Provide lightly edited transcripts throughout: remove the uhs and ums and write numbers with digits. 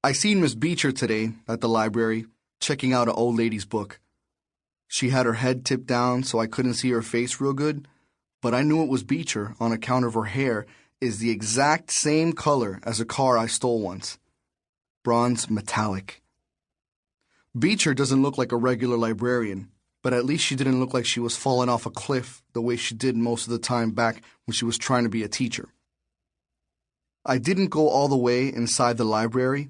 I seen Miss Beecher today at the library, checking out an old lady's book. She had her head tipped down so I couldn't see her face real good, but I knew it was Beecher on account of her hair is the exact same color as a car I stole once. Bronze metallic. Beecher doesn't look like a regular librarian, but at least she didn't look like she was falling off a cliff the way she did most of the time back when she was trying to be a teacher. I didn't go all the way inside the library,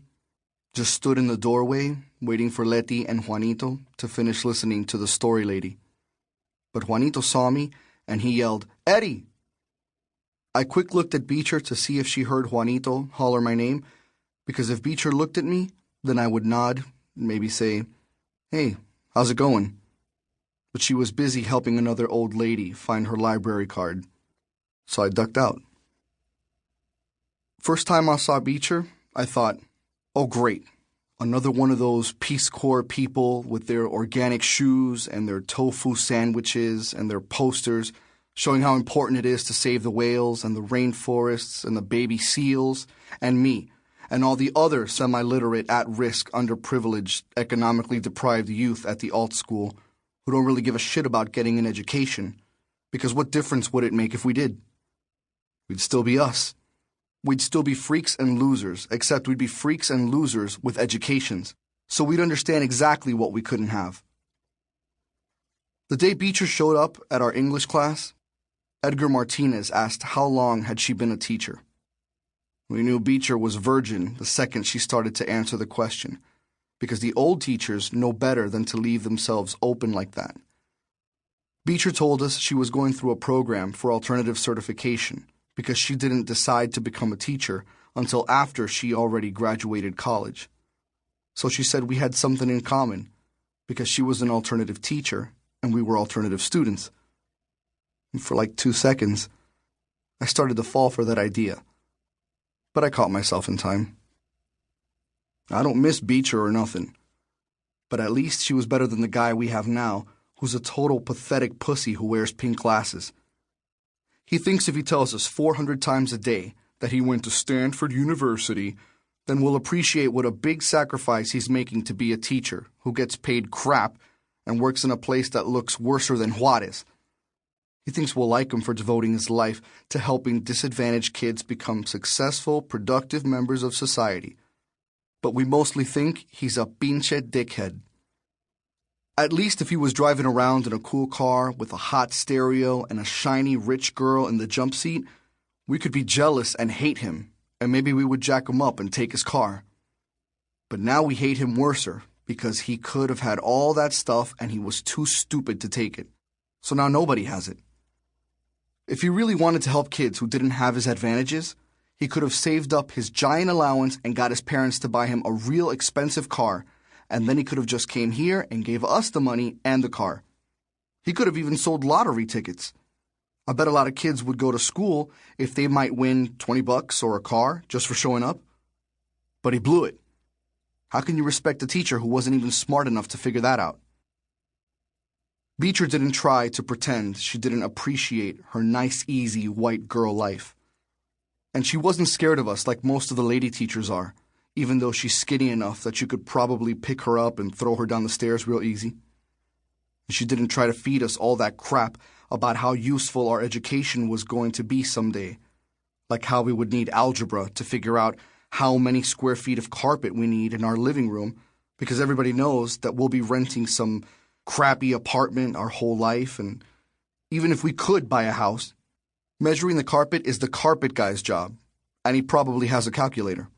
just stood in the doorway waiting for Letty and Juanito to finish listening to the story lady. But Juanito saw me and he yelled, "Eddie!" I quick looked at Beecher to see if she heard Juanito holler my name, because if Beecher looked at me, then I would nod, maybe say, "Hey, how's it going?" But she was busy helping another old lady find her library card, so I ducked out. First time I saw Beecher, I thought, oh great, another one of those Peace Corps people with their organic shoes and their tofu sandwiches and their posters showing how important it is to save the whales and the rainforests and the baby seals, and me, and all the other semi-literate, at-risk, underprivileged, economically deprived youth at the alt school who don't really give a shit about getting an education, because what difference would it make if we did? We'd still be us. We'd still be freaks and losers, except we'd be freaks and losers with educations, so we'd understand exactly what we couldn't have. The day Beecher showed up at our English class, Edgar Martinez asked how long had she been a teacher. We knew Beecher was virgin the second she started to answer the question, because the old teachers know better than to leave themselves open like that. Beecher told us she was going through a program for alternative certification because she didn't decide to become a teacher until after she already graduated college. So she said we had something in common, because she was an alternative teacher and we were alternative students. And for like 2 seconds, I started to fall for that idea. But I caught myself in time. I don't miss Beecher or nothing. But at least she was better than the guy we have now, who's a total pathetic pussy who wears pink glasses. He thinks if he tells us 400 times a day that he went to Stanford University, then we'll appreciate what a big sacrifice he's making to be a teacher who gets paid crap and works in a place that looks worser than Juarez. He thinks we'll like him for devoting his life to helping disadvantaged kids become successful, productive members of society. But we mostly think he's a pinche dickhead. At least if he was driving around in a cool car with a hot stereo and a shiny rich girl in the jump seat, we could be jealous and hate him, and maybe we would jack him up and take his car. But now we hate him worser because he could have had all that stuff and he was too stupid to take it. So now nobody has it. If he really wanted to help kids who didn't have his advantages, he could have saved up his giant allowance and got his parents to buy him a real expensive car, and then he could have just came here and gave us the money and the car. He could have even sold lottery tickets. I bet a lot of kids would go to school if they might win $20 or a car just for showing up. But he blew it. How can you respect a teacher who wasn't even smart enough to figure that out? Beecher didn't try to pretend she didn't appreciate her nice, easy white girl life. And she wasn't scared of us like most of the lady teachers are, even though she's skinny enough that you could probably pick her up and throw her down the stairs real easy. And she didn't try to feed us all that crap about how useful our education was going to be someday, like how we would need algebra to figure out how many square feet of carpet we need in our living room, because everybody knows that we'll be renting some crappy apartment our whole life, and even if we could buy a house, measuring the carpet is the carpet guy's job, and he probably has a calculator.